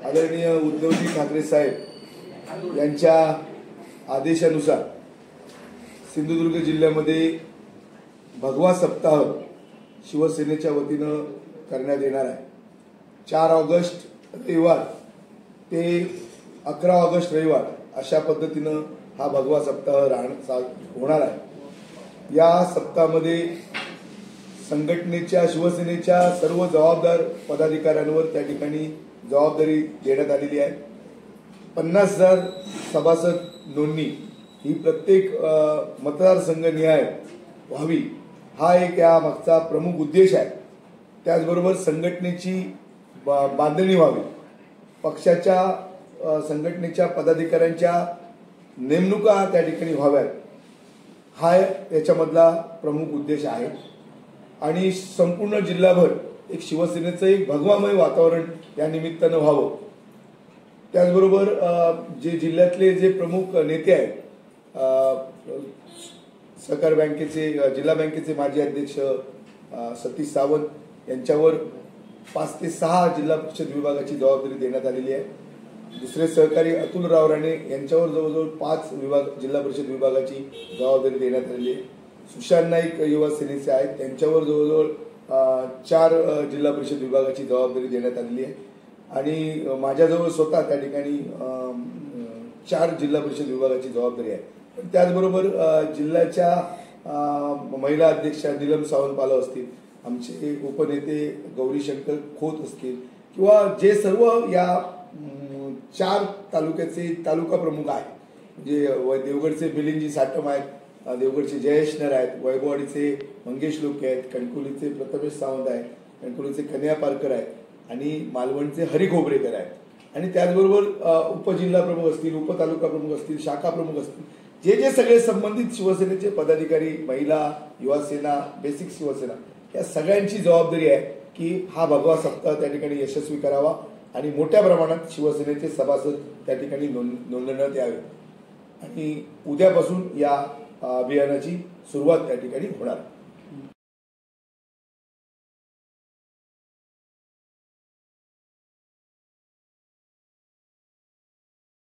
आदरणीय उद्धवजी ठाकरे साहेब यांच्या आदेशानुसार सिंधुदुर्ग जिल्ह्यामध्ये भगवा सप्ताह शिवसेनेच्या वतीनं करण्यात येणार आहे। 4 ऑगस्ट रविवार ते 11 ऑगस्ट रविवार अशा पद्धतीनं हा भगवा सप्ताह होणार आहे। या सप्ताहामध्ये संघटनेच्या शिवसेनेच्या सर्व जबाबदार पदाधिकाऱ्यांवर त्या ठिकाणी जबाबदारी देण्यात आलेली आहे। 50,000 सभासद नोंदणी ही प्रत्येक मतदारसंघनिहाय व्हावी हा एक या मागचा प्रमुख उद्देश आहे। त्याचबरोबर संघटनेची बांधणी व्हावी, पक्षाच्या संघटनेच्या पदाधिकाऱ्यांच्या नेमणुका त्या ठिकाणी व्हाव्यात हा याच्यामधला प्रमुख उद्देश आहे। आणि संपूर्ण जिल्हाभर एक शिवसेनेचं एक भगवामय वातावरण या निमित्तानं व्हावं। त्याचबरोबर जे जिल्ह्यातले जे प्रमुख नेते आहेत, सहकार बँकेचे जिल्हा बँकेचे माजी अध्यक्ष सतीश सावंत यांच्यावर 5 ते 6 जिल्हा परिषद विभागाची जबाबदारी देण्यात आलेली आहे। दुसरे सहकारी अतुलराव राणे यांच्यावर जवळजवळ 5 जिल्हा परिषद विभागाची जबाबदारी देण्यात आलेली आहे। सुशांत नाईक युवा सेनेचे आहेत, त्यांच्यावर जवळजवळ 4 जिल्हा परिषद विभागाची जबाबदारी देण्यात आलेली आहे। आणि माझ्याजवळ स्वतः त्या ठिकाणी 4 जिल्हा परिषद विभागाची जबाबदारी आहे। पण त्याचबरोबर जिल्ह्याच्या महिला अध्यक्षा नीलम सावंतपाला असतील, आमचे उपनेते गौरीशंकर खोत असतील, किंवा जे सर्व या 4 तालुक्याचे तालुका प्रमुख आहेत, म्हणजे देवगडचे मिलिंदजी साटम आहेत, देवगडचे जयेश नर आहेत, वैभववाडीचे मंगेश लोके आहेत, कणकवलीचे प्रथमेश सावंत आहेत, कणकवलीचे कन्या पारकर आहेत आणि मालवणचे हरी खोबरेकर आहेत। आणि त्याचबरोबर उपजिल्हा प्रमुख असतील, उपतालुका प्रमुख असतील, शाखा प्रमुख असतील, जे सगळे संबंधित शिवसेनेचे पदाधिकारी, महिला, युवा सेना, बेसिक शिवसेना या सगळ्यांची जबाबदारी आहे की हा भगवा सप्ताह त्या ठिकाणी यशस्वी करावा आणि मोठ्या प्रमाणात शिवसेनेचे सभासद त्या ठिकाणी नोंदवण्यात यावे। आणि उद्यापासून या अभियानाची सुरुवात त्या ठिकाणी होणार।